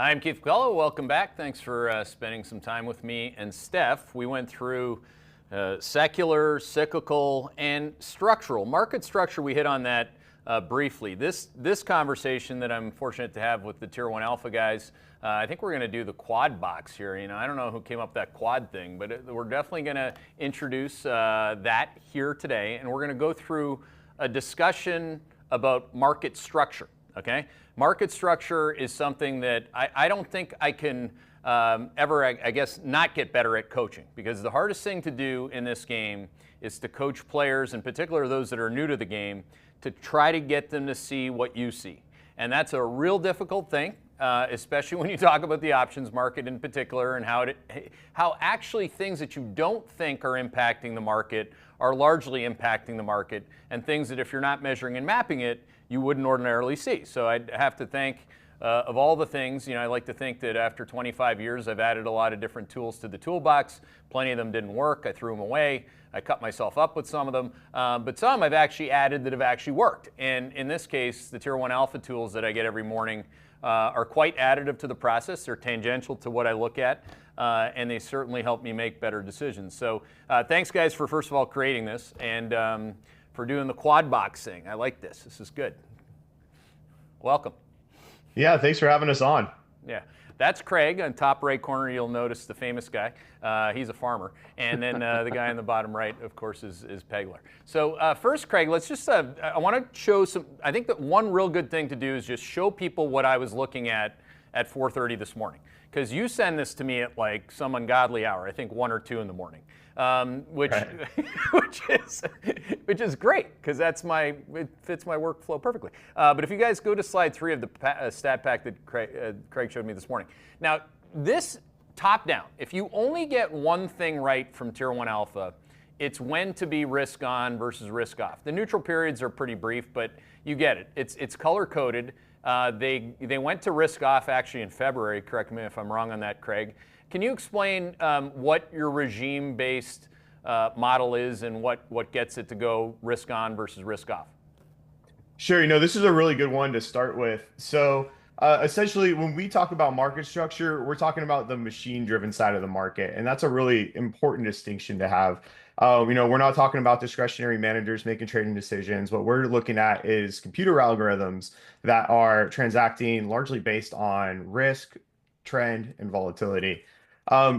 I'm Keith McCullough. Welcome back. Thanks for spending some time with me and Steph. We went through secular, cyclical, and structural. Market structure, we hit on that briefly. This conversation that I'm fortunate to have with the Tier 1 Alpha guys, I think we're going to do the quad box here. You know, I don't know who came up with that quad thing, but we're definitely going to introduce that here today, and we're going to go through a discussion about market structure, okay? Market structure is something that I don't think I can ever, I guess, not get better at coaching, because the hardest thing to do in this game is to coach players, in particular those that are new to the game, to try to get them to see what you see. And that's a real difficult thing, especially when you talk about the options market in particular, and how actually things that you don't think are impacting the market are largely impacting the market, and things that if you're not measuring and mapping it, you wouldn't ordinarily see. So I'd have to thank, of all the things, you know, I like to think that after 25 years, I've added a lot of different tools to the toolbox. Plenty of them didn't work. I threw them away. I cut myself up with some of them, but some I've actually added that have actually worked. And in this case, the Tier 1 Alpha tools that I get every morning are quite additive to the process. They're tangential to what I look at, and they certainly help me make better decisions. So thanks, guys, for first of all creating this, and for doing the quad box thing. I like this. This is good. Welcome. Yeah, thanks for having us on. Yeah, that's Craig. On top right corner, you'll notice the famous guy. He's a farmer. And then the guy on the bottom right, of course, is Pegler. So first, Craig, let's just, I want to show some, I think that one real good thing to do is just show people what I was looking at 4:30 this morning. Because you send this to me at like some ungodly hour, I think 1 or 2 in the morning. Which is great, because it fits my workflow perfectly. But if you guys go to slide 3 of the stat pack that Craig showed me this morning. Now, this top down, if you only get one thing right from Tier 1 Alpha, it's when to be risk on versus risk off. The neutral periods are pretty brief, but you get it. It's color coded. They went to risk off actually in February. Correct me if I'm wrong on that, Craig. Can you explain what your regime-based model is and what gets it to go risk on versus risk off? Sure, you know, this is a really good one to start with. So essentially, when we talk about market structure, we're talking about the machine-driven side of the market, and that's a really important distinction to have. You know, we're not talking about discretionary managers making trading decisions. What we're looking at is computer algorithms that are transacting largely based on risk, trend, and volatility.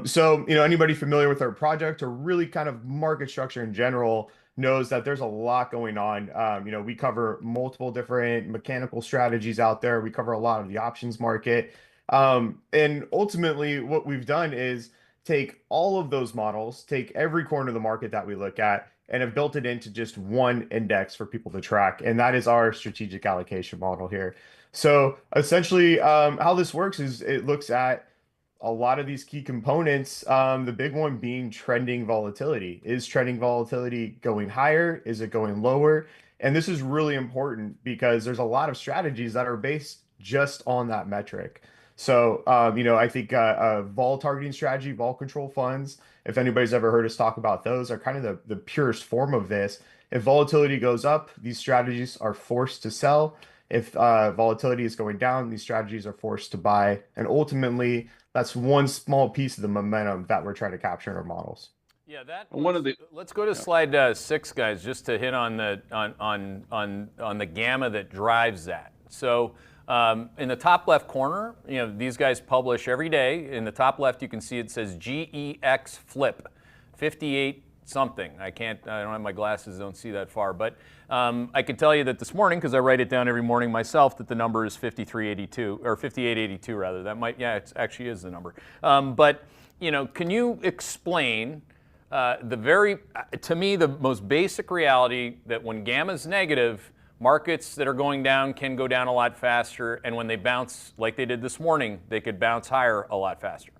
So, you know, anybody familiar with our project or really kind of market structure in general knows that there's a lot going on. You know, we cover multiple different mechanical strategies out there. We cover a lot of the options market. And ultimately, what we've done is take all of those models, take every corner of the market that we look at, and have built it into just one index for people to track. And that is our strategic allocation model here. So essentially, how this works is it looks at a lot of these key components, the big one being trending volatility. Is trending volatility going higher? Is it going lower? And this is really important because there's a lot of strategies that are based just on that metric. So, you know, I think vol targeting strategy, vol control funds, if anybody's ever heard us talk about those, are kind of the purest form of this. If volatility goes up, these strategies are forced to sell. If volatility is going down, these strategies are forced to buy. And ultimately, that's one small piece of the momentum that we're trying to capture in our models. Yeah, let's go to slide 6, guys, just to hit on the gamma that drives that. So in the top left corner, you know, these guys publish every day. In the top left, you can see it says GEX flip, 58 something. I don't have my glasses, don't see that far, but I can tell you that this morning, because I write it down every morning myself, that the number is 5382 or 5882 rather. That might, yeah, it actually is the number. But you know, can you explain to me, the most basic reality that when gamma's negative, markets that are going down can go down a lot faster, and when they bounce like they did this morning, they could bounce higher a lot faster?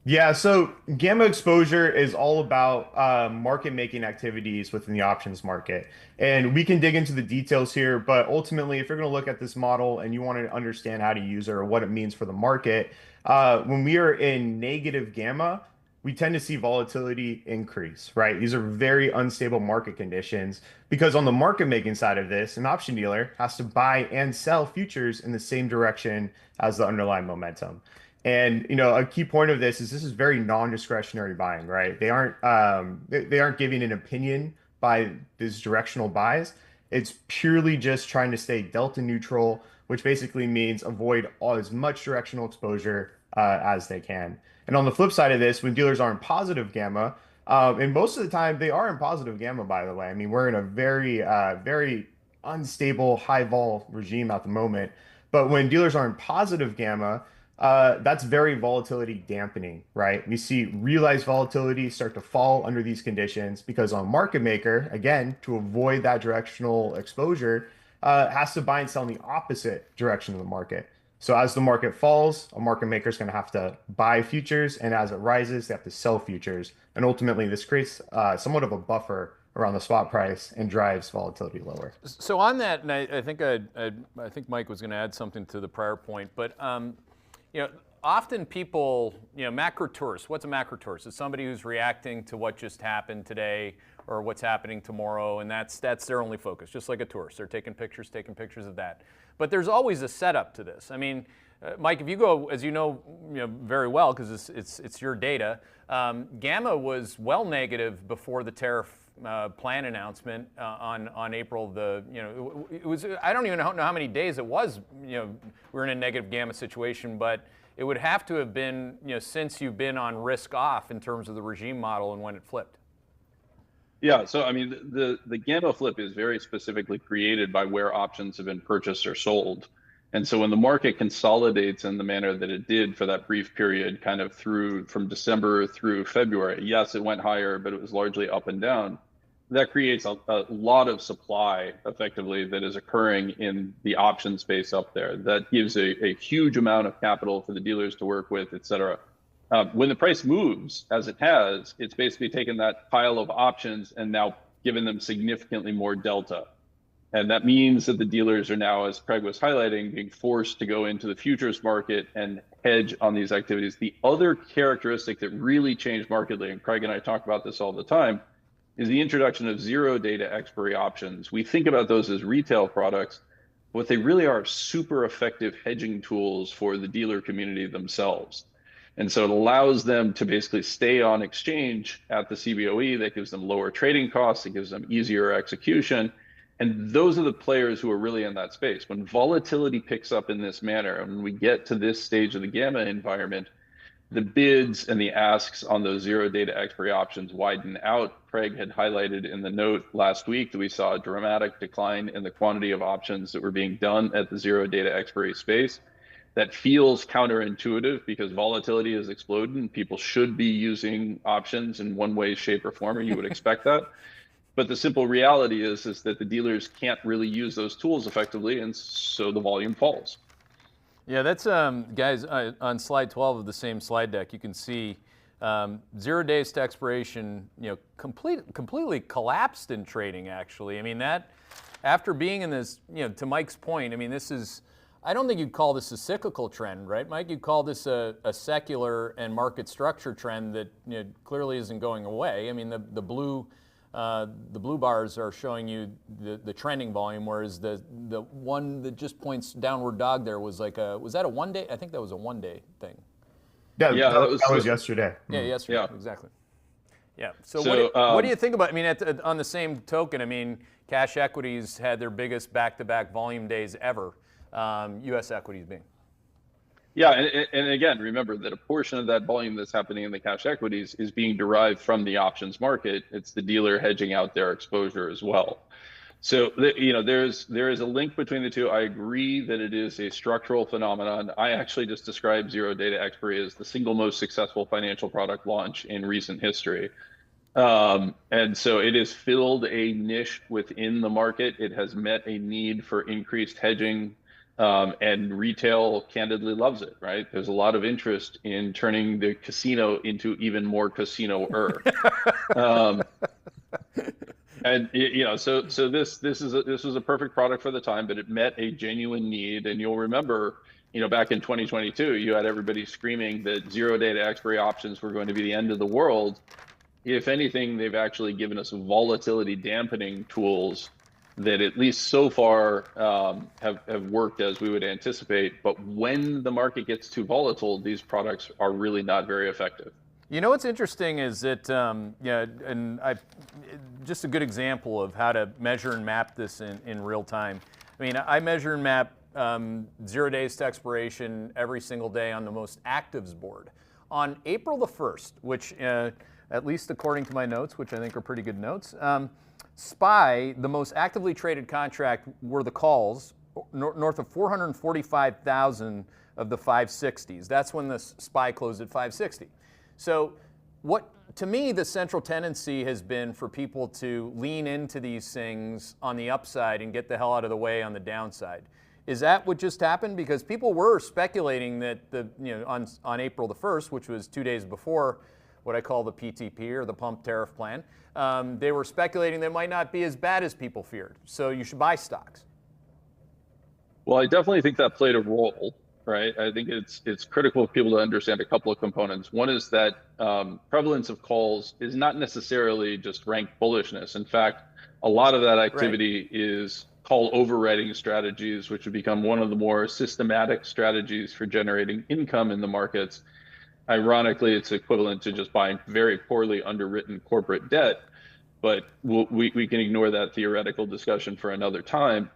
Yeah, so gamma exposure is all about market making activities within the options market. And we can dig into the details here, but ultimately, if you're going to look at this model and you want to understand how to use it or what it means for the market, when we are in negative gamma, we tend to see volatility increase, right? These are very unstable market conditions because on the market making side of this, an option dealer has to buy and sell futures in the same direction as the underlying momentum. And a key point of this is very non-discretionary buying, right? They aren't giving an opinion by these directional buys. It's purely just trying to stay delta neutral, which basically means avoid as much directional exposure as they can. And on the flip side of this, when dealers are in positive gamma, and most of the time they are in positive gamma, by the way. I mean, we're in a very unstable high vol regime at the moment. But when dealers are in positive gamma, that's very volatility dampening, right? We see realized volatility start to fall under these conditions because on market maker, again, to avoid that directional exposure, has to buy and sell in the opposite direction of the market. So as the market falls, a market maker is going to have to buy futures, and as it rises, they have to sell futures. And ultimately, this creates somewhat of a buffer around the spot price and drives volatility lower. So on that, and I think Mike was going to add something to the prior point, but often people, macro tourists. What's a macro tourist? It's somebody who's reacting to what just happened today or what's happening tomorrow, and that's their only focus. Just like a tourist, they're taking pictures of that. But there's always a setup to this. I mean, Mike, if you go, as you know very well, because it's your data, gamma was well negative before the tariff plan announcement on April it was, I don't even know how many days it was, we're in a negative gamma situation, but it would have to have been, since you've been on risk off in terms of the regime model and when it flipped. Yeah, so I mean, the gamma flip is very specifically created by where options have been purchased or sold. And so when the market consolidates in the manner that it did for that brief period, kind of from December through February, yes, it went higher, but it was largely up and down. That creates a lot of supply effectively that is occurring in the option space up there. That gives a huge amount of capital for the dealers to work with, et cetera. When the price moves, as it has, it's basically taken that pile of options and now given them significantly more delta. And that means that the dealers are now, as Craig was highlighting, being forced to go into the futures market and hedge on these activities. The other characteristic that really changed markedly, and Craig and I talk about this all the time, is the introduction of zero data expiry options. We think about those as retail products. What they really are super effective hedging tools for the dealer community themselves. And so it allows them to basically stay on exchange at the CBOE. That gives them lower trading costs. It gives them easier execution. And those are the players who are really in that space. When volatility picks up in this manner, and when we get to this stage of the gamma environment, the bids and the asks on those zero data expiry options widen out. Craig had highlighted in the note last week that we saw a dramatic decline in the quantity of options that were being done at the zero data expiry space. That feels counterintuitive because volatility has exploded and people should be using options in one way, shape, or form, or you would expect that. But the simple reality is that the dealers can't really use those tools effectively, and so the volume falls. Yeah, that's, guys, on slide 12 of the same slide deck, you can see 0 days to expiration, completely collapsed in trading, actually. I mean, that, after being in this, to Mike's point, I mean, this is, I don't think you'd call this a cyclical trend, right, Mike? You'd call this a secular and market structure trend that clearly isn't going away. I mean, the blue bars are showing you the trending volume, whereas the one that just points downward dog there was like was that a 1 day? I think that was a 1 day thing. Yeah, that was yesterday. Yeah, yesterday, yeah. Exactly. Yeah. So what do you think about? I mean, on the same token, I mean, cash equities had their biggest back-to-back volume days ever. U.S. equities being. Yeah, and again, remember that a portion of that volume that's happening in the cash equities is being derived from the options market. It's the dealer hedging out their exposure as well. So there is a link between the two. I agree that it is a structural phenomenon. I actually just described zero data expiry as the single most successful financial product launch in recent history. And so it has filled a niche within the market. It has met a need for increased hedging. And retail candidly loves it, right? There's a lot of interest in turning the casino into even more casino-er. And so this was a perfect product for the time, but it met a genuine need. And you'll remember back in 2022, you had everybody screaming that 0 day to expiry options were going to be the end of the world. If anything, they've actually given us volatility dampening tools that at least so far have worked as we would anticipate. But when the market gets too volatile, these products are really not very effective. What's interesting is that, just a good example of how to measure and map this in real time. I measure and map 0 days to expiration every single day on the most actives board. On April the 1st, which at least according to my notes, which I think are pretty good notes, SPY, the most actively traded contract were the calls, north of 445,000 of the 560s. That's when the SPY closed at 560. So to me, the central tendency has been for people to lean into these things on the upside and get the hell out of the way on the downside. Is that what just happened? Because people were speculating that on April the 1st, which was 2 days before what I call the PTP or the pump tariff plan, they were speculating that it might not be as bad as people feared. So you should buy stocks. Well, I definitely think that played a role, right? I think it's critical for people to understand a couple of components. One is that prevalence of calls is not necessarily just rank bullishness. In fact, a lot of that activity is call overwriting strategies, which have become one of the more systematic strategies for generating income in the markets. Ironically, it's equivalent to just buying very poorly underwritten corporate debt, but we can ignore that theoretical discussion for another time.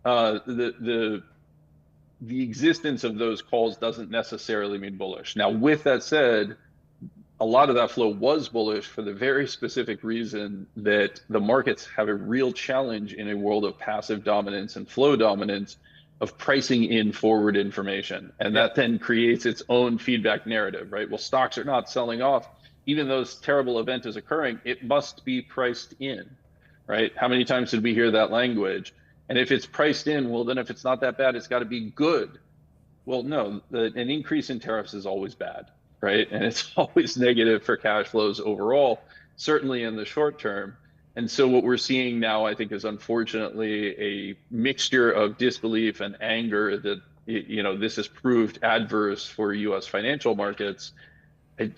The existence of those calls doesn't necessarily mean bullish. Now, with that said, a lot of that flow was bullish for the very specific reason that the markets have a real challenge in a world of passive dominance and flow dominance of pricing in forward information. And that then creates its own feedback narrative, right? Well, stocks are not selling off. Even though this terrible event is occurring, it must be priced in, right? How many times did we hear that language? And if it's priced in, well, then if it's not that bad, it's got to be good. Well, no, an increase in tariffs is always bad, right? And it's always negative for cash flows overall, certainly in the short term. And so what we're seeing now, I think, is unfortunately a mixture of disbelief and anger that, this has proved adverse for U.S. financial markets.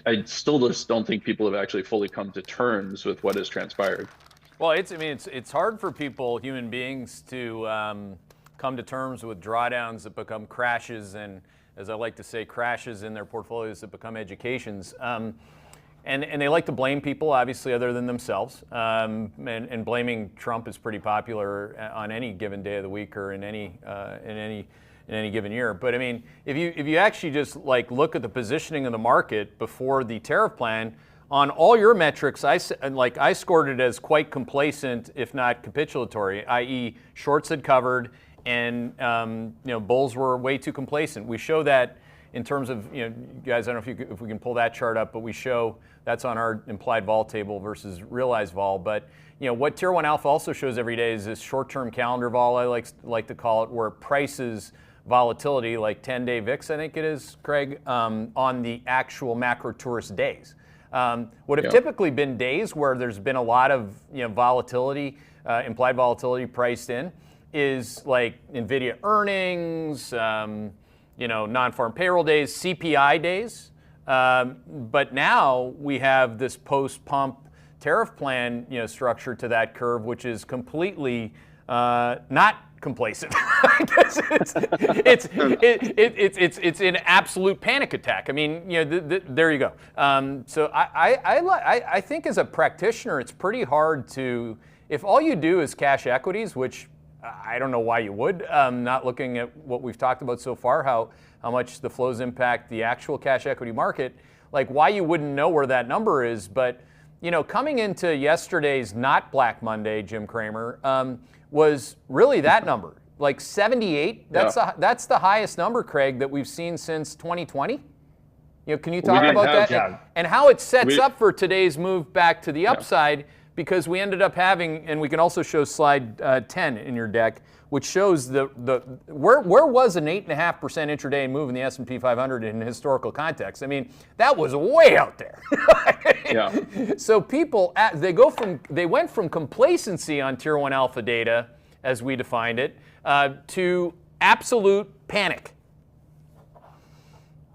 I still just don't think people have actually fully come to terms with what has transpired. Well, it's hard for people, human beings, to come to terms with drawdowns that become crashes, and as I like to say, crashes in their portfolios that become educations. And they like to blame people, obviously, other than themselves. And blaming Trump is pretty popular on any given day of the week or in any given year. But if you actually just look at the positioning of the market before the tariff plan, on all your metrics, I scored it as quite complacent, if not capitulatory, i.e., shorts had covered, and bulls were way too complacent. We show that in terms of, guys, I don't know if we can pull that chart up, but we show that's on our implied vol table versus realized vol. But what Tier 1 Alpha also shows every day is this short-term calendar vol, I like to call it, where it prices volatility, like 10-day VIX, I think it is, Craig, on the actual macro tourist days. Would have typically been days where there's been a lot of volatility, implied volatility priced in, is like NVIDIA earnings, non-farm payroll days, CPI days. But now we have this post-pump tariff plan structure to that curve, which is completely not complacent. I guess it's an absolute panic attack. There you go. So I think as a practitioner, it's pretty hard to, if all you do is cash equities, which I don't know why you would, not looking at what we've talked about so far, how much the flows impact the actual cash equity market, why you wouldn't know where that number is. But coming into yesterday's not Black Monday, Jim Cramer, was really that number, 78. That's the highest number, Craig, that we've seen since 2020. Can you talk about that and how it sets up for today's move back to the upside? Because we ended up having, and we can also show slide 10 in your deck, which shows where was an 8.5% intraday move in the S&P 500 in historical context. That was way out there. So people, they went from complacency on Tier 1 Alpha data, as we defined it, to absolute panic.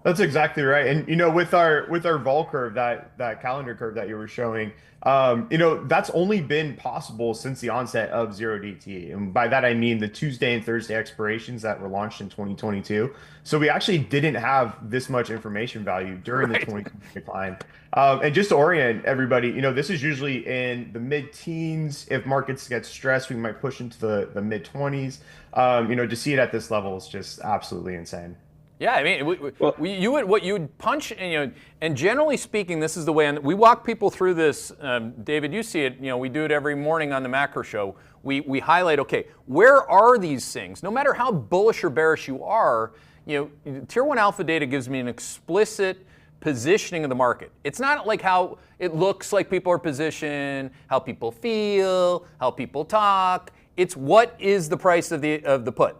That's exactly right. And with our vol curve, that calendar curve that you were showing, that's only been possible since the onset of zero DTE. And by that I mean the Tuesday and Thursday expirations that were launched in 2022. So we actually didn't have this much information value during the Right. 2020 decline. And just to orient everybody, this is usually in the mid-teens. If markets get stressed, we might push into the mid-20s. To see it at this level is just absolutely insane. Yeah, I mean, Well, you would what you would punch, and generally speaking, this is the way. And we walk people through this. David, you see it. We do it every morning on the macro show. We highlight, okay, where are these things? No matter how bullish or bearish you are, Tier 1 alpha data gives me an explicit positioning of the market. It's not like how it looks like people are positioned, how people feel, how people talk. It's what is the price of the put.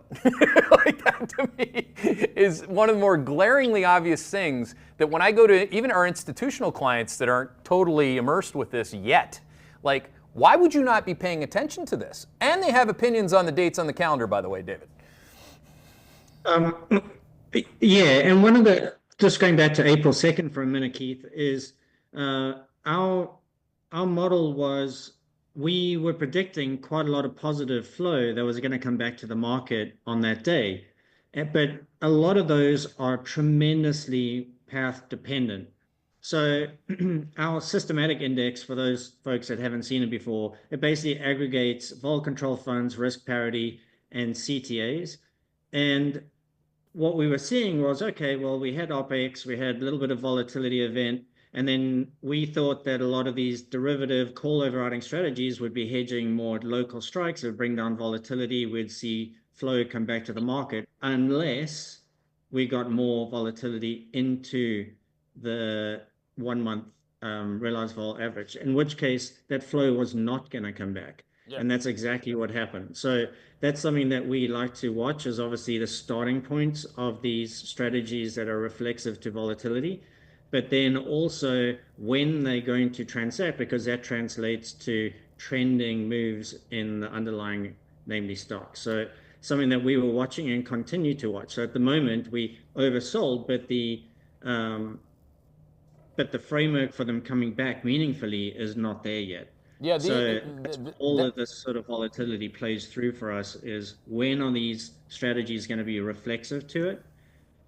Like that to me is one of the more glaringly obvious things that when I go to even our institutional clients that aren't totally immersed with this yet, like why would you not be paying attention to this? And they have opinions on the dates on the calendar, by the way, David. Yeah, and one of the, just going back to April 2nd for a minute, Keith, is our model was, we were predicting quite a lot of positive flow that was going to come back to the market on that day. But a lot of those are tremendously path dependent. So our systematic index, for those folks that haven't seen it before, it basically aggregates vol control funds, risk parity, and CTAs. And what we were seeing was, okay, well, we had OPEX, we had a little bit of volatility event, and then we thought that a lot of these derivative call overriding strategies would be hedging more at local strikes. It would bring down volatility. We'd see flow come back to the market unless we got more volatility into the 1 month realized vol average, in which case that flow was not going to come back. Yeah. And that's exactly what happened. So that's something that we like to watch, is obviously the starting points of these strategies that are reflexive to volatility, but then also when they're going to transact, because that translates to trending moves in the underlying, namely stocks. So something that we were watching and continue to watch. So at the moment we oversold, but the framework for them coming back meaningfully is not there yet. Yeah, all of this sort of volatility plays through for us, is when are these strategies going to be reflexive to it,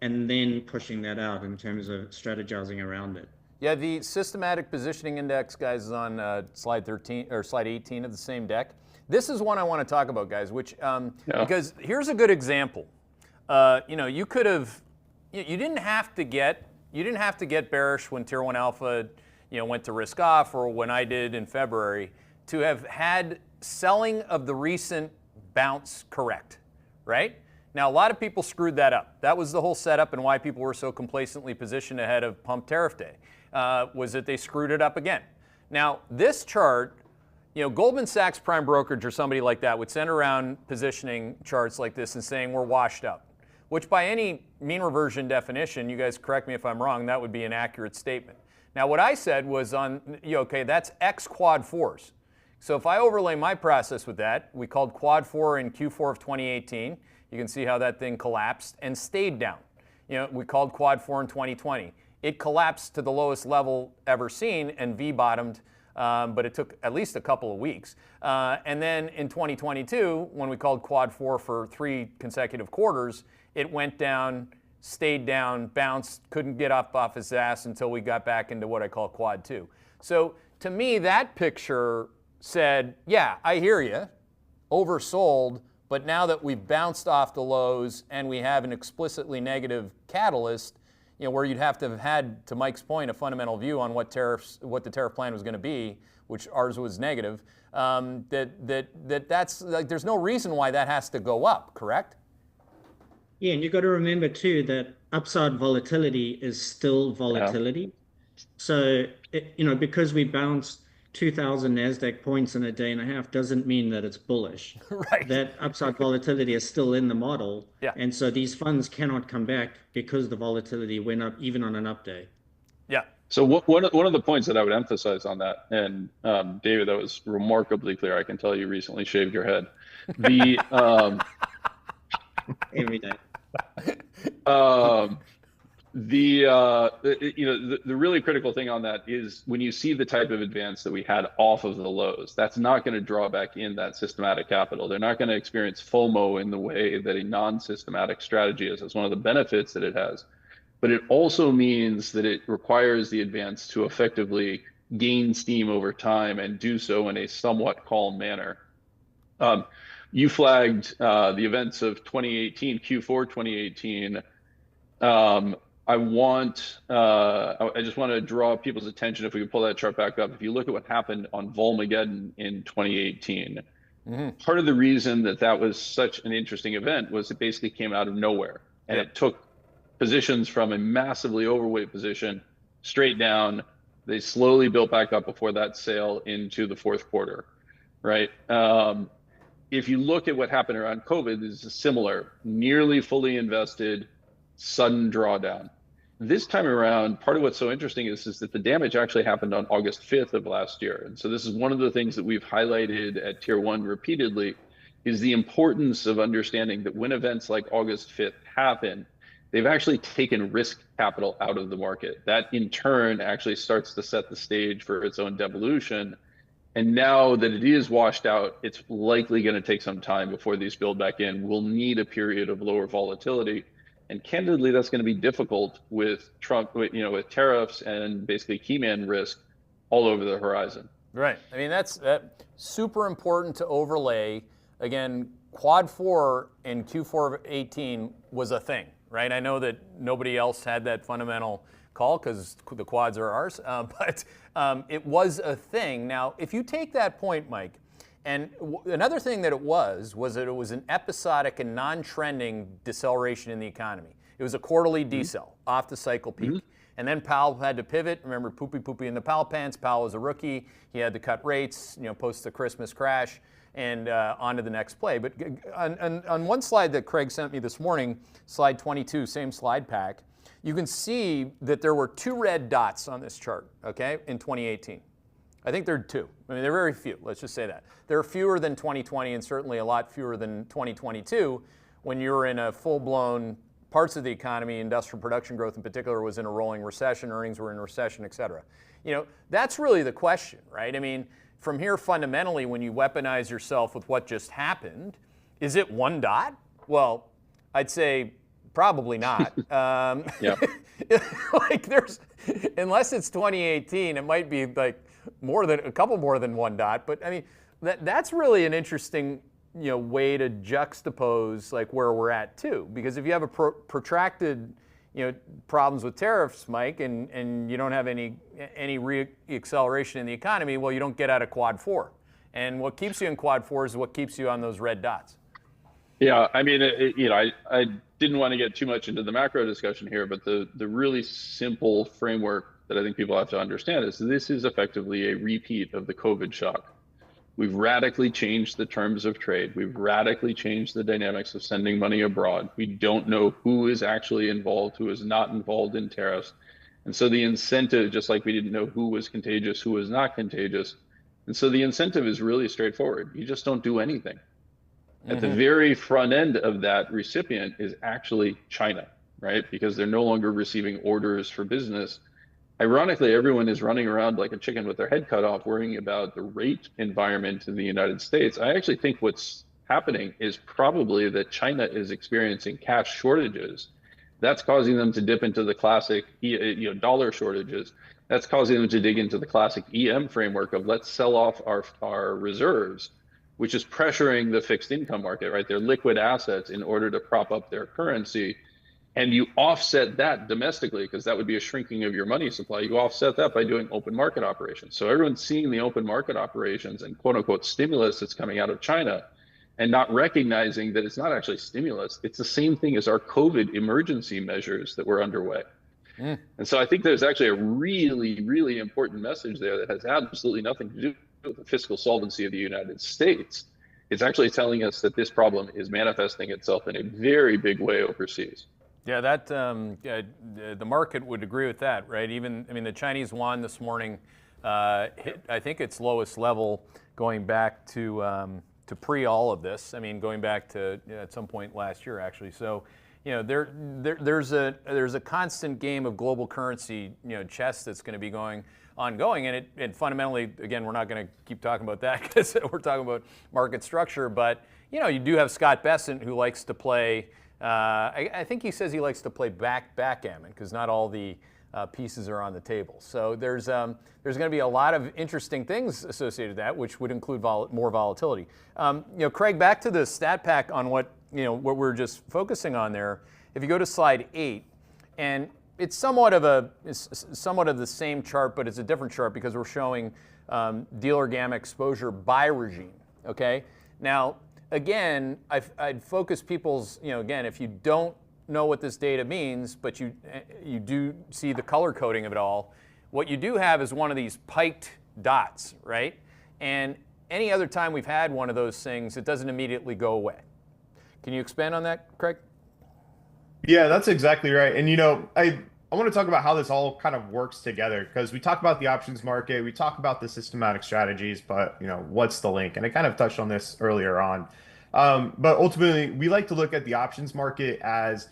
and then pushing that out in terms of strategizing around it. Yeah, the systematic positioning index, guys, is on slide 13 or slide 18 of the same deck. This is one I want to talk about, guys, which because here's a good example. You could have, you didn't have to get bearish when Tier 1 alpha went to risk off, or when I did in February, to have had selling of the recent bounce correct, right? Now, a lot of people screwed that up. That was the whole setup, and why people were so complacently positioned ahead of pump tariff day, was that they screwed it up again. Now, this chart, Goldman Sachs Prime Brokerage or somebody like that would send around positioning charts like this and saying we're washed up, which by any mean reversion definition, you guys correct me if I'm wrong, that would be an accurate statement. Now, what I said was okay, that's X quad 4s. So if I overlay my process with that, we called quad 4 in Q4 of 2018. You can see how that thing collapsed and stayed down. We called quad 4 in 2020. It collapsed to the lowest level ever seen and V-bottomed, but it took at least a couple of weeks. And then in 2022, when we called quad 4 for 3 consecutive quarters, it went down, stayed down, bounced, couldn't get up off his ass until we got back into what I call quad 2. So to me, that picture said, yeah, I hear you, oversold, but now that we've bounced off the lows and we have an explicitly negative catalyst, where you'd have to have had, to Mike's point, a fundamental view on what the tariff plan was going to be, which ours was negative, that's like, there's no reason why that has to go up, correct? Yeah, and you've got to remember too that upside volatility is still volatility. Yeah. So, because we bounced 2,000 NASDAQ points in a day and a half doesn't mean that it's bullish. Right. That upside volatility is still in the model. Yeah. And so these funds cannot come back because the volatility went up even on an up day. Yeah. So one of the points that I would emphasize on that, and David, that was remarkably clear. I can tell you recently shaved your head. The every day. The really critical thing on that is when you see the type of advance that we had off of the lows, that's not going to draw back in that systematic capital. They're not going to experience FOMO in the way that a non-systematic strategy is. That's one of the benefits that it has. But it also means that it requires the advance to effectively gain steam over time and do so in a somewhat calm manner. You flagged the events of 2018, Q4 2018. I just want to draw people's attention, if we could pull that chart back up. If you look at what happened on Volmageddon in 2018, part of the reason that was such an interesting event was it basically came out of nowhere, and it took positions from a massively overweight position straight down. They slowly built back up before that sale into the fourth quarter, right? If you look at what happened around COVID, this is similar, nearly fully invested, sudden drawdown. This time around, part of what's so interesting is that the damage actually happened on August 5th of last year. And so this is one of the things that we've highlighted at Tier 1 repeatedly, is the importance of understanding that when events like August 5th happen, they've actually taken risk capital out of the market. That in turn actually starts to set the stage for its own devolution. And now that it is washed out, it's likely going to take some time before these build back in. We'll need a period of lower volatility. And candidly, that's going to be difficult with Trump, with tariffs and basically key man risk all over the horizon. Right. I mean, that's super important to overlay. Again, Quad 4 in Q4 of 18 was a thing, right? I know that nobody else had that fundamental call because the quads are ours, but it was a thing. Now, if you take that point, Mike, and another thing that it was that it was an episodic and non-trending deceleration in the economy. It was a quarterly decel off the cycle peak. And then Powell had to pivot. Remember, poopy in the Powell pants. Powell was a rookie. He had to cut rates, post the Christmas crash, and on to the next play. But on one slide that Craig sent me this morning, slide 22, same slide pack, you can see that there were 2 red dots on this chart, okay, in 2018. I think there are 2. I mean, they're very few, let's just say that. There are fewer than 2020 and certainly a lot fewer than 2022 when you're in a full-blown parts of the economy, industrial production growth in particular was in a rolling recession, earnings were in a recession, et cetera. That's really the question, right? I mean, from here fundamentally, when you weaponize yourself with what just happened, is it 1 dot? Well, I'd say probably not. Unless it's 2018, it might be like a couple more than 1 dot. But I mean, that's really an interesting way to juxtapose like where we're at too. Because if you have a protracted problems with tariffs, Mike, and you don't have any re-acceleration in the economy, well, you don't get out of Quad 4. And what keeps you in Quad 4 is what keeps you on those red dots. Yeah, I mean, I didn't want to get too much into the macro discussion here, but the really simple framework that I think people have to understand is this is effectively a repeat of the COVID shock. We've radically changed the terms of trade. We've radically changed the dynamics of sending money abroad. We don't know who is actually involved, who is not involved in tariffs. And so the incentive, just like we didn't know who was contagious, who was not contagious. And so the incentive is really straightforward. You just don't do anything. At the very front end of that recipient is actually China, right? Because they're no longer receiving orders for business. Ironically, everyone is running around like a chicken with their head cut off, worrying about the rate environment in the United States. I actually think what's happening is probably that China is experiencing cash shortages. That's causing them to dip into the classic dollar shortages. That's causing them to dig into the classic EM framework of let's sell off our reserves, which is pressuring the fixed income market, right? Their liquid assets in order to prop up their currency. And you offset that domestically, because that would be a shrinking of your money supply. You offset that by doing open market operations. So everyone's seeing the open market operations and quote unquote stimulus that's coming out of China and not recognizing that it's not actually stimulus. It's the same thing as our COVID emergency measures that were underway. And so I think there's actually a really, really important message there that has absolutely nothing to do with the fiscal solvency of the United States. It's actually telling us that this problem is manifesting itself in a very big way overseas. Yeah, the market would agree with that, right? The Chinese yuan this morning hit, I think, its lowest level going back to pre all of this. I mean, going back to at some point last year, actually. So, there's a constant game of global currency, chess that's going to be ongoing, and fundamentally, again, we're not going to keep talking about that because we're talking about market structure. But you do have Scott Bessent, who likes to play. I think he says he likes to play backgammon because not all the pieces are on the table. So there's going to be a lot of interesting things associated with that, which would include more volatility. Craig, back to the stat pack on what we're just focusing on there. If you go to slide 8, and it's somewhat of the same chart, but it's a different chart because we're showing dealer gamma exposure by regime. Okay. Now, again, I'd focus people's. Again, if you don't know what this data means, but you do see the color coding of it all, what you do have is one of these piked dots, right? And any other time we've had one of those things, it doesn't immediately go away. Can you expand on that, Craig? Yeah, that's exactly right. And I want to talk about how this all kind of works together, because we talk about the options market, we talk about the systematic strategies, but what's the link? And I kind of touched on this earlier on. But ultimately, we like to look at the options market as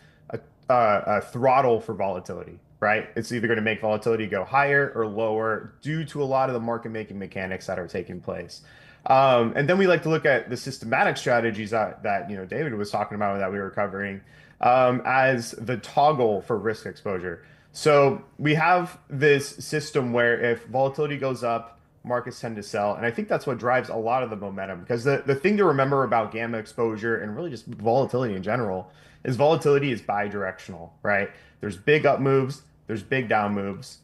a throttle for volatility, right? It's either going to make volatility go higher or lower due to a lot of the market making mechanics that are taking place. And then we like to look at the systematic strategies that David was talking about that we were covering as the toggle for risk exposure. So we have this system where if volatility goes up, markets tend to sell. And I think that's what drives a lot of the momentum, because the thing to remember about gamma exposure and really just volatility in general is volatility is bidirectional, right? There's big up moves, there's big down moves,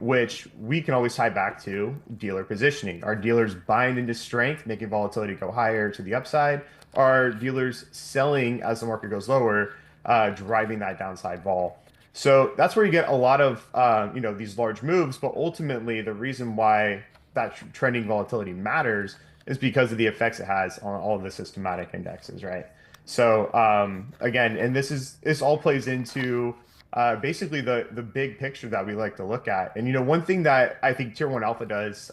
which we can always tie back to dealer positioning. Are dealers buying into strength, making volatility go higher to the upside? Are dealers selling as the market goes lower, driving that downside vol? So that's where you get a lot of these large moves. But ultimately, the reason why that trending volatility matters is because of the effects it has on all of the systematic indexes, right? So again, and this all plays into basically the big picture that we like to look at. And one thing that I think Tier1 Alpha does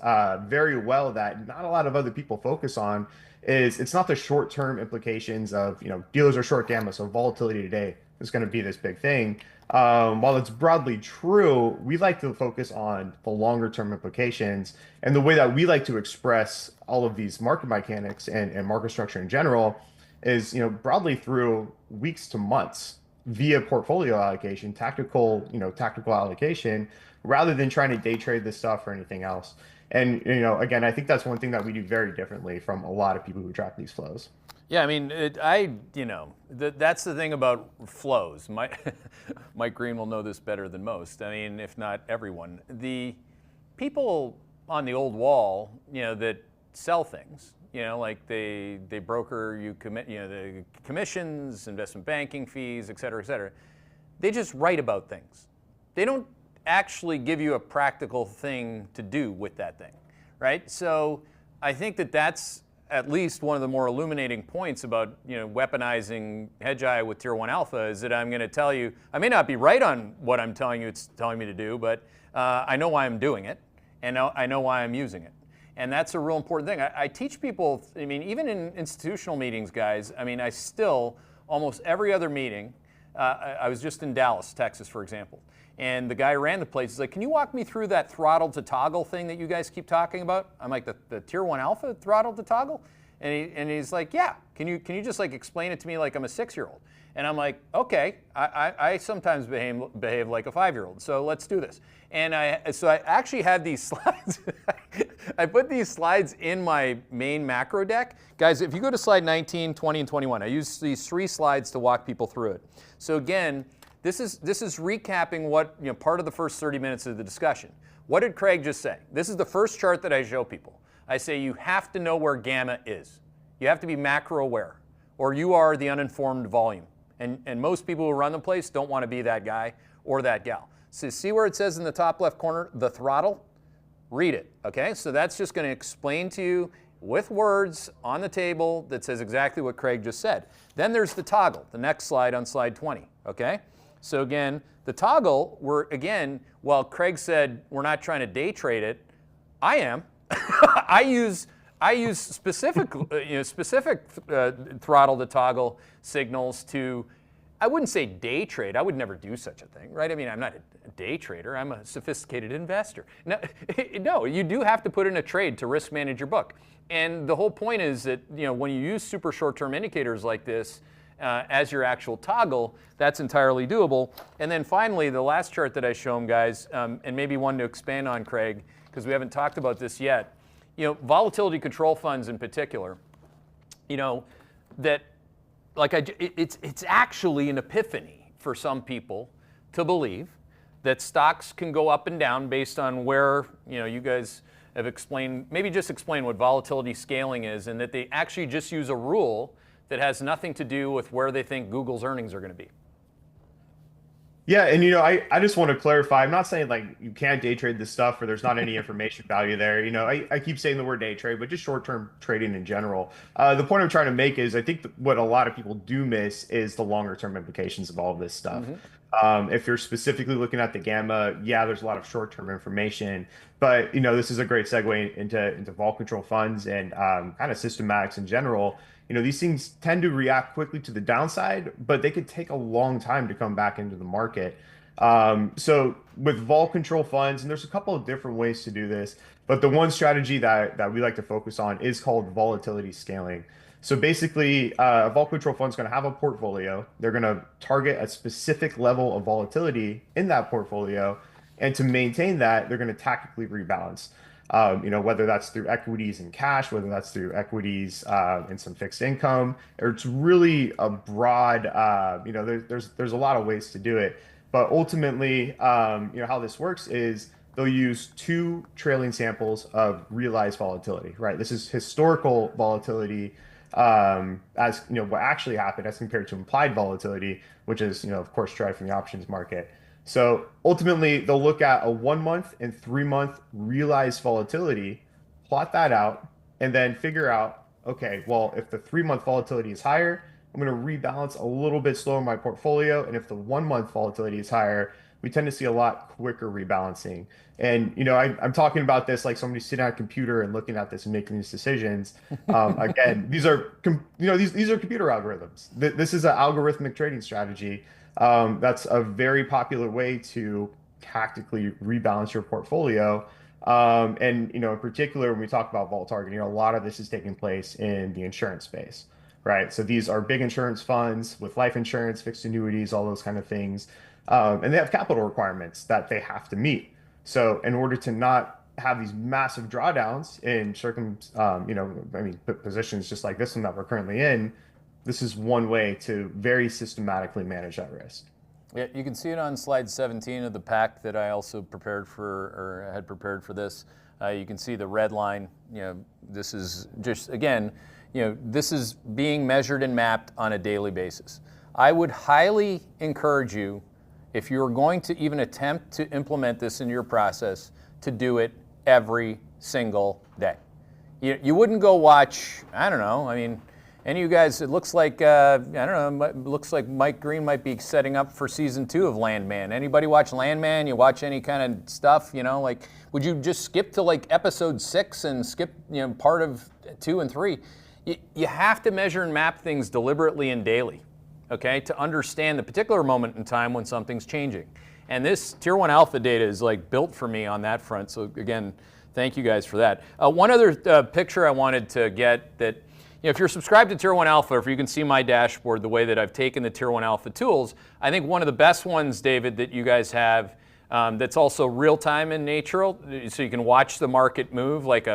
very well that not a lot of other people focus on is it's not the short-term implications of dealers are short gamma, so volatility today is going to be this big thing. While it's broadly true, we like to focus on the longer-term implications, and the way that we like to express all of these market mechanics and market structure in general is broadly through weeks to months via portfolio allocation, tactical allocation, rather than trying to day trade this stuff or anything else. And again, I think that's one thing that we do very differently from a lot of people who track these flows. Yeah, I mean, that's the thing about flows. Mike Green will know this better than most. I mean, if not everyone. The people on the old wall, that sell things, like they broker you the commissions, investment banking fees, et cetera, they just write about things. They don't actually give you a practical thing to do with that thing, right? So I think that's at least one of the more illuminating points about weaponizing Hedgeye with Tier1 Alpha is that I'm going to tell you, I may not be right on what I'm telling you it's telling me to do, but I know why I'm doing it, and I know why I'm using it. And that's a real important thing. I teach people, I mean, even in institutional meetings, guys, I mean, I still, almost every other meeting, I was just in Dallas, Texas, for example, and the guy who ran the place is like, can you walk me through that throttle to toggle thing that you guys keep talking about? I'm like, the Tier1 Alpha throttle to toggle? And he's like, yeah, can you just like explain it to me like I'm a 6-year-old? And I'm like, okay, I sometimes behave like a 5-year-old, so let's do this. And so I actually had these slides. I put these slides in my main macro deck. Guys, if you go to slide 19, 20, and 21, I use these 3 slides to walk people through it. So again, this is recapping what part of the first 30 minutes of the discussion. What did Craig just say? This is the first chart that I show people. I say you have to know where gamma is. You have to be macro aware, or you are the uninformed volume. And most people who run the place don't want to be that guy or that gal. So see where it says in the top left corner, the throttle? Read it, okay? So that's just going to explain to you with words on the table that says exactly what Craig just said. Then there's the toggle, the next slide on slide 20, okay? So again, the toggle, while Craig said we're not trying to day trade it, I am. I use specific throttle to toggle signals to I wouldn't say day trade. I would never do such a thing, right? I mean, I'm not a day trader. I'm a sophisticated investor. No, no, you do have to put in a trade to risk manage your book. And the whole point is that, when you use super short-term indicators like this as your actual toggle, that's entirely doable. And then finally, the last chart that I show them, guys, and maybe one to expand on, Craig, because we haven't talked about this yet. Volatility control funds in particular, that it's actually an epiphany for some people to believe that stocks can go up and down based on where, you guys have explained, maybe just explain what volatility scaling is, and that they actually just use a rule that has nothing to do with where they think Google's earnings are going to be. Yeah, and I just want to clarify. I'm not saying like you can't day trade this stuff or there's not any information value there. I keep saying the word day trade, but just short-term trading in general. The point I'm trying to make is I think what a lot of people do miss is the longer-term implications of all of this stuff. If you're specifically looking at the gamma, yeah, there's a lot of short-term information, but this is a great segue into vol control funds and kind of systematics in general. These things tend to react quickly to the downside, but they could take a long time to come back into the market. So with vol control funds, and there's a couple of different ways to do this, but the one strategy that we like to focus on is called volatility scaling. So basically, a vol control fund is going to have a portfolio. They're going to target a specific level of volatility in that portfolio, and to maintain that, they're going to tactically rebalance. Whether that's through equities and cash, whether that's through equities and some fixed income, or it's really a broad, there's a lot of ways to do it. But ultimately, how this works is they'll use 2 trailing samples of realized volatility, right? This is historical volatility as what actually happened as compared to implied volatility, which is, of course, derived from the options market. So ultimately, they'll look at a 1-month and 3-month realized volatility, plot that out, and then figure out, okay, well, if the 3-month volatility is higher, I'm going to rebalance a little bit slower in my portfolio. And if the 1-month volatility is higher, we tend to see a lot quicker rebalancing. And, I'm talking about this like somebody sitting at a computer and looking at this and making these decisions. Again, these are computer algorithms. This is an algorithmic trading strategy. That's a very popular way to tactically rebalance your portfolio. And, in particular, when we talk about vol targeting, a lot of this is taking place in the insurance space, right? So these are big insurance funds with life insurance, fixed annuities, all those kind of things. And they have capital requirements that they have to meet. So in order to not have these massive drawdowns in positions just like this one that we're currently in, this is one way to very systematically manage that risk. Yeah, you can see it on slide 17 of the pack that I also had prepared for this. You can see the red line. This is just, again, this is being measured and mapped on a daily basis. I would highly encourage you, if you're going to even attempt to implement this in your process, to do it every single day. You wouldn't go watch, I don't know, any of you guys, it looks like, looks like Mike Green might be setting up for season 2 of Landman. Anybody watch Landman? You watch any kind of stuff, would you just skip to like episode 6 and skip, part of 2 and 3? You have to measure and map things deliberately and daily, okay, to understand the particular moment in time when something's changing. And this Tier 1 Alpha data is like built for me on that front. So again, thank you guys for that. One other picture I wanted to get that, if you're subscribed to Tier 1 Alpha, or if you can see my dashboard, the way that I've taken the Tier 1 Alpha tools, I think one of the best ones, David, that you guys have that's also real-time in nature, so you can watch the market move like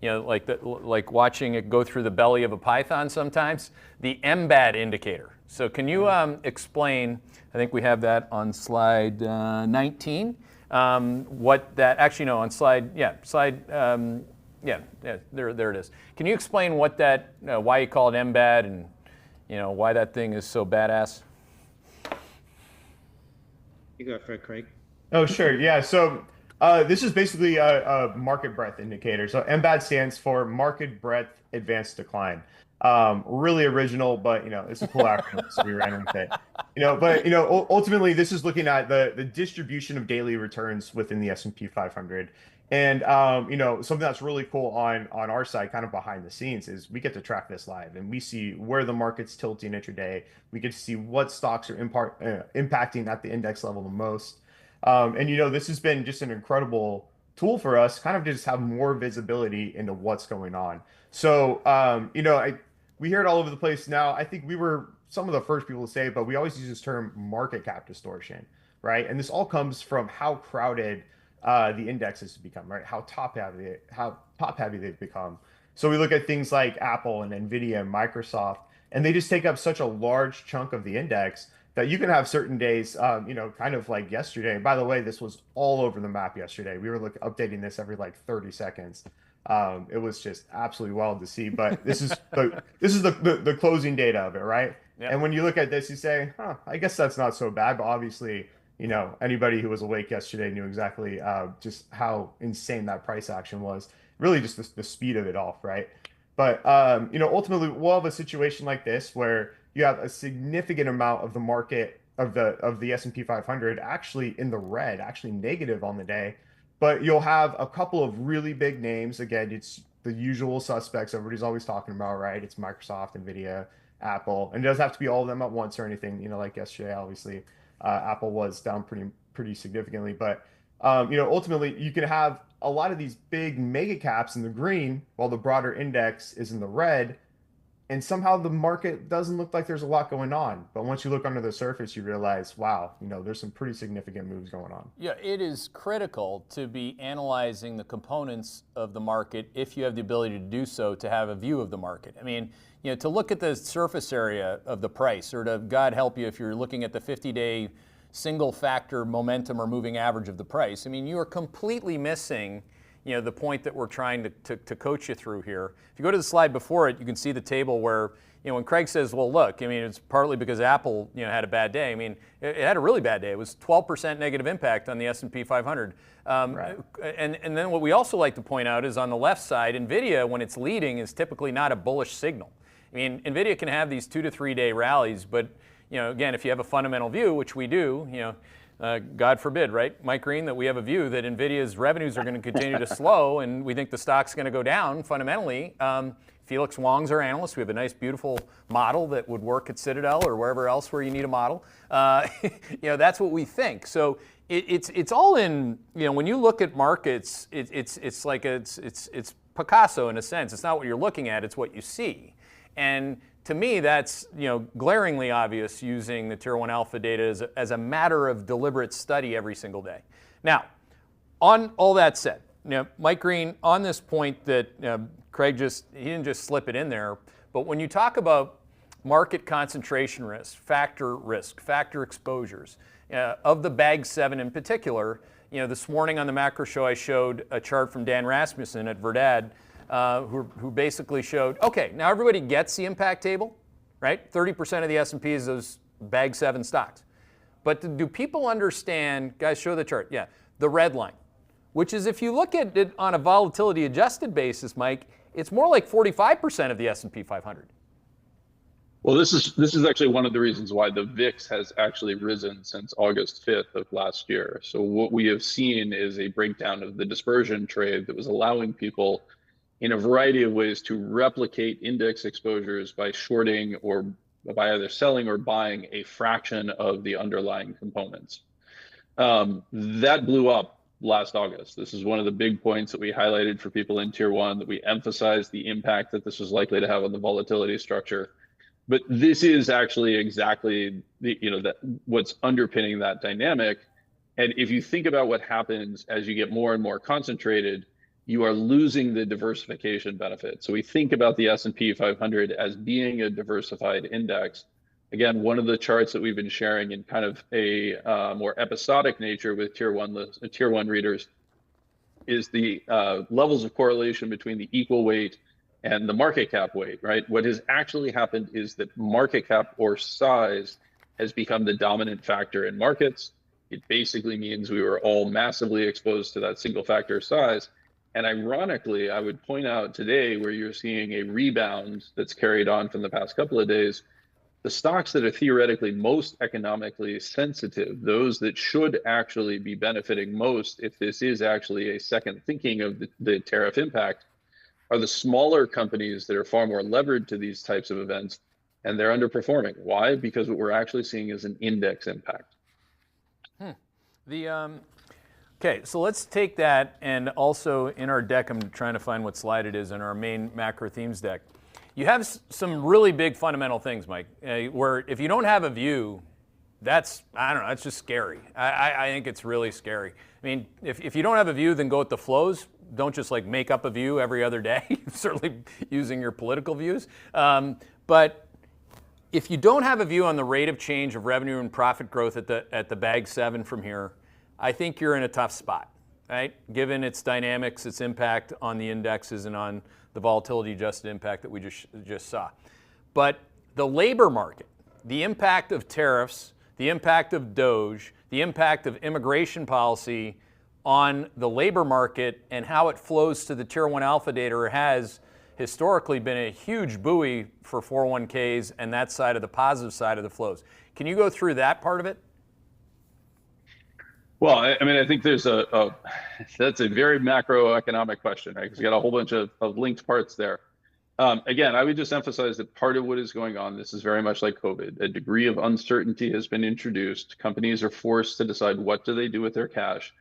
like watching it go through the belly of a python sometimes, the MBAD indicator. So can you explain, I think we have that on slide 19, what that, actually no, on slide, there it is. Can you explain what that, why you call it MBAD and why that thing is so badass? You go for it, Craig. Oh, sure. Yeah. So this is basically a market breadth indicator. So MBAD stands for Market Breadth Advanced Decline. Really original, but it's a cool acronym, so we ran with it. Ultimately this is looking at the distribution of daily returns within the S&P 500. And something that's really cool on our side, kind of behind the scenes, is we get to track this live, and we see where the market's tilting intraday. We get to see what stocks are impacting at the index level the most. And this has been just an incredible tool for us, kind of to just have more visibility into what's going on. So we hear it all over the place now. I think we were some of the first people to say it, but we always use this term market cap distortion, right? And this all comes from how crowded the indexes have become, right? How top heavy they've become. So we look at things like Apple and Nvidia and Microsoft, and they just take up such a large chunk of the index that you can have certain days, kind of like yesterday. And by the way, this was all over the map yesterday. We were updating this every like 30 seconds. It was just absolutely wild to see. But this is the closing data of it, right? Yep. And when you look at this, you say, huh, I guess that's not so bad. But obviously, anybody who was awake yesterday knew exactly just how insane that price action was. Really just the speed of it all, right? But ultimately we'll have a situation like this where you have a significant amount of the market of the S&P 500 actually in the red, actually negative on the day. But you'll have a couple of really big names. Again, it's the usual suspects everybody's always talking about, right? It's Microsoft, Nvidia, Apple, and it doesn't have to be all of them at once or anything. Like yesterday, obviously, Apple was down pretty significantly. But ultimately, you can have a lot of these big mega caps in the green while the broader index is in the red. And somehow the market doesn't look like there's a lot going on. But once you look under the surface, you realize, wow, there's some pretty significant moves going on. Yeah, it is critical to be analyzing the components of the market if you have the ability to do so, to have a view of the market. I mean, to look at the surface area of the price, or to, God help you, if you're looking at the 50-day single factor momentum or moving average of the price, I mean, you are completely missing the point that we're trying to coach you through here. If you go to the slide before it, you can see the table where, when Craig says, well, look, I mean, it's partly because Apple, had a bad day. I mean, it had a really bad day. It was 12% negative impact on the S&P 500. Right. And then what we also like to point out is on the left side, NVIDIA, when it's leading, is typically not a bullish signal. I mean, NVIDIA can have these 2 to 3 day rallies, but, again, if you have a fundamental view, which we do, God forbid, right, Mike Green, that we have a view that NVIDIA's revenues are going to continue to slow, and we think the stock's going to go down fundamentally. Felix Wong's our analyst. We have a nice, beautiful model that would work at Citadel or wherever else where you need a model. That's what we think. So it's all in. When you look at markets, it's like it's Picasso in a sense. It's not what you're looking at; it's what you see. And to me, that's glaringly obvious using the Tier 1 alpha data as a matter of deliberate study every single day. Now, on all that said, Mike Green, on this point that Craig he didn't just slip it in there, but when you talk about market concentration risk, factor exposures, of the Bag 7 in particular, this morning on the macro show I showed a chart from Dan Rasmussen at Verdad, who basically showed, okay, now everybody gets the impact table, right? 30% of the S&P is those Bag 7 stocks. But do people understand, guys, show the chart, yeah, the red line, which is, if you look at it on a volatility adjusted basis, Mike, it's more like 45% of the S&P 500. Well, this is actually one of the reasons why the VIX has actually risen since August 5th of last year. So what we have seen is a breakdown of the dispersion trade that was allowing people in a variety of ways to replicate index exposures by shorting or by either selling or buying a fraction of the underlying components. That blew up last August. This is one of the big points that we highlighted for people in Tier 1, that we emphasized the impact that this was likely to have on the volatility structure. But this is actually exactly what's underpinning that dynamic. And if you think about what happens as you get more and more concentrated, you are losing the diversification benefit. So we think about the S&P 500 as being a diversified index. Again, one of the charts that we've been sharing in kind of a more episodic nature with Tier 1 readers is the levels of correlation between the equal weight and the market cap weight, right? What has actually happened is that market cap or size has become the dominant factor in markets. It basically means we were all massively exposed to that single factor size. And ironically, I would point out today where you're seeing a rebound that's carried on from the past couple of days, the stocks that are theoretically most economically sensitive, those that should actually be benefiting most if this is actually a second thinking of the tariff impact, are the smaller companies that are far more levered to these types of events, and they're underperforming. Why? Because what we're actually seeing is an index impact. Okay, so let's take that, and also in our deck, I'm trying to find what slide it is in our main macro themes deck. You have some really big fundamental things, Mike, where if you don't have a view, that's, I don't know, that's just scary. I think it's really scary. I mean, if you don't have a view, then go with the flows. Don't just like make up a view every other day, certainly using your political views. But if you don't have a view on the rate of change of revenue and profit growth at the bag 7 from here, I think you're in a tough spot, right? Given its dynamics, its impact on the indexes and on the volatility adjusted impact that we just saw. But the labor market, the impact of tariffs, the impact of Doge, the impact of immigration policy on the labor market and how it flows to the Tier 1 alpha data has historically been a huge buoy for 401ks and that side of the positive side of the flows. Can you go through that part of it? Well, I mean, I think there's that's a very macroeconomic question, right? Because you got a whole bunch of linked parts there. Again, I would just emphasize that part of what is going on, this is very much like COVID. A degree of uncertainty has been introduced. Companies are forced to decide what do they do with their cash.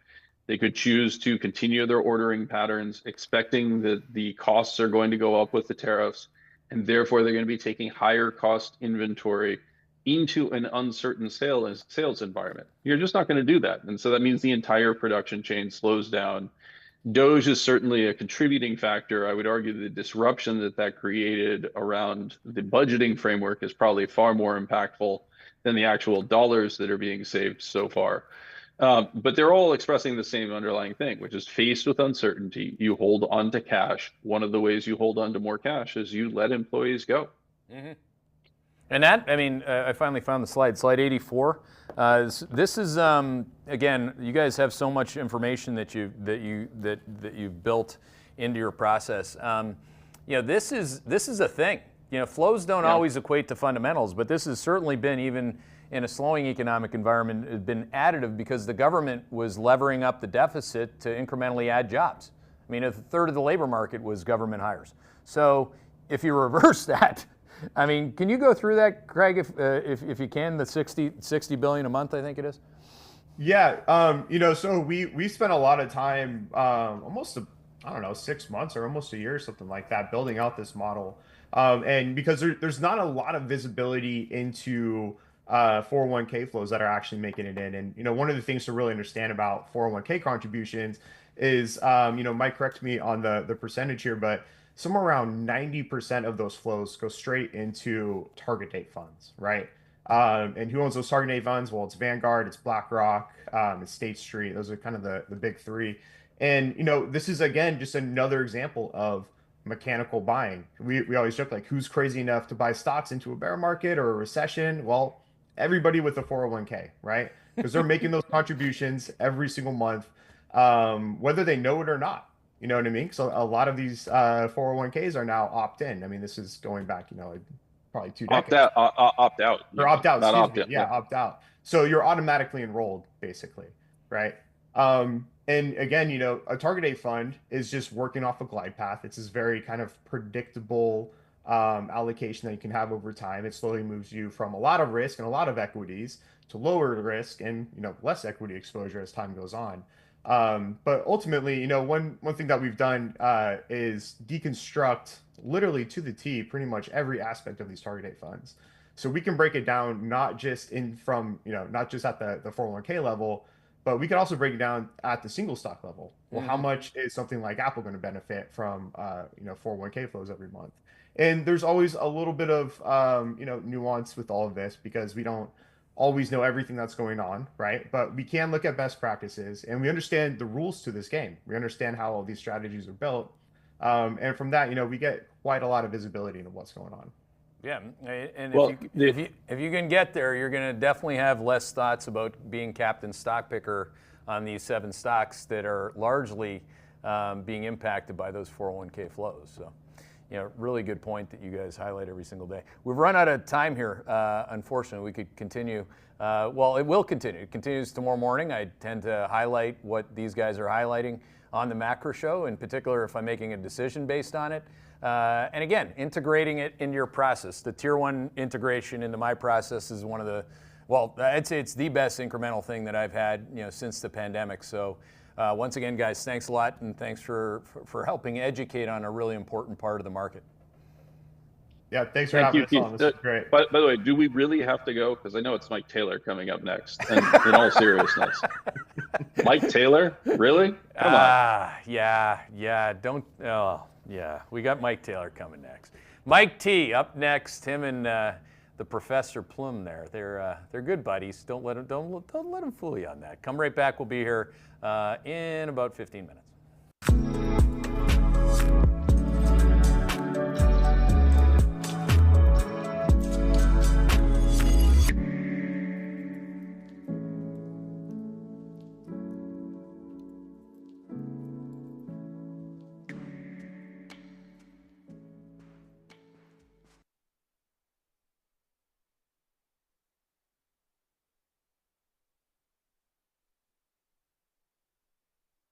They could choose to continue their ordering patterns, expecting that the costs are going to go up with the tariffs, and therefore they're going to be taking higher cost inventory into an uncertain sales environment. You're just not going to do that. And so that means the entire production chain slows down. Doge is certainly a contributing factor. I would argue the disruption that created around the budgeting framework is probably far more impactful than the actual dollars that are being saved so far. But they're all expressing the same underlying thing, which is faced with uncertainty, you hold on to cash. One of the ways you hold on to more cash is you let employees go. Mm-hmm. And that, I mean, I finally found the slide 84. This is, again, you guys have so much information that you've built into your process. You know, this is a thing. You know, flows don't always equate to fundamentals, but this has certainly been, even in a slowing economic environment, been additive because the government was levering up the deficit to incrementally add jobs. I mean, a third of the labor market was government hires. So if you reverse that, I mean, can you go through that, Craig, if you can, the 60 billion a month, I think it is? Yeah, you know, so we spent a lot of time, almost, I don't know, 6 months or almost a year or something like that, building out this model. And because there's not a lot of visibility into 401k flows that are actually making it in. And, you know, one of the things to really understand about 401k contributions is, you know, Mike, correct me on the percentage here, but somewhere around 90% of those flows go straight into target date funds, right? And who owns those target date funds? Well, it's Vanguard, it's BlackRock, it's State Street. Those are kind of the big three. And, you know, this is, again, just another example of mechanical buying. We always joke, like, who's crazy enough to buy stocks into a bear market or a recession? Well, everybody with a 401k, right? Because they're making those contributions every single month, whether they know it or not. You know what I mean? So a lot of these 401ks are now opt-in. I mean, this is going back, you know, probably 2 decades. Opt out. Or opt out, Not excuse me. opt-in. Yeah, opt out. So you're automatically enrolled, basically, right? And again, you know, a target date fund is just working off a glide path. It's this very kind of predictable allocation that you can have over time. It slowly moves you from a lot of risk and a lot of equities to lower risk and, you know, less equity exposure as time goes on. But ultimately, you know, one thing that we've done is deconstruct literally to the T pretty much every aspect of these target date funds. So we can break it down not just from, you know, not just at the 401k level, but we can also break it down at the single stock level. Well, how much is something like Apple going to benefit from, you know, 401k flows every month? And there's always a little bit of, you know, nuance with all of this because we don't always know everything that's going on, right? But we can look at best practices and we understand the rules to this game. We understand how all these strategies are built. And from that, you know, we get quite a lot of visibility into what's going on. Yeah, and Well, if you can get there, you're going to definitely have less thoughts about being captain stock picker on these 7 stocks that are largely being impacted by those 401k flows. So, really good point that you guys highlight every single day. We've run out of time here. Unfortunately, we could continue. Well, it will continue. It continues tomorrow morning. I tend to highlight what these guys are highlighting on the macro show, in particular if I'm making a decision based on it. And again, integrating it into your process. The Tier 1 integration into my process is one of the, well, I'd say it's the best incremental thing that I've had, since the pandemic. So once again, guys, thanks a lot, and thanks for helping educate on a really important part of the market. Yeah, thanks for having us on. This is great. By the way, do we really have to go? Because I know it's Mike Taylor coming up next. And in all seriousness, Mike Taylor, really? Come on. Yeah. Don't. Oh, yeah. We got Mike Taylor coming next. Mike T up next. Him and the Professor Plum there. They're good buddies. Don't let him fool you on that. Come right back. We'll be here in about 15 minutes.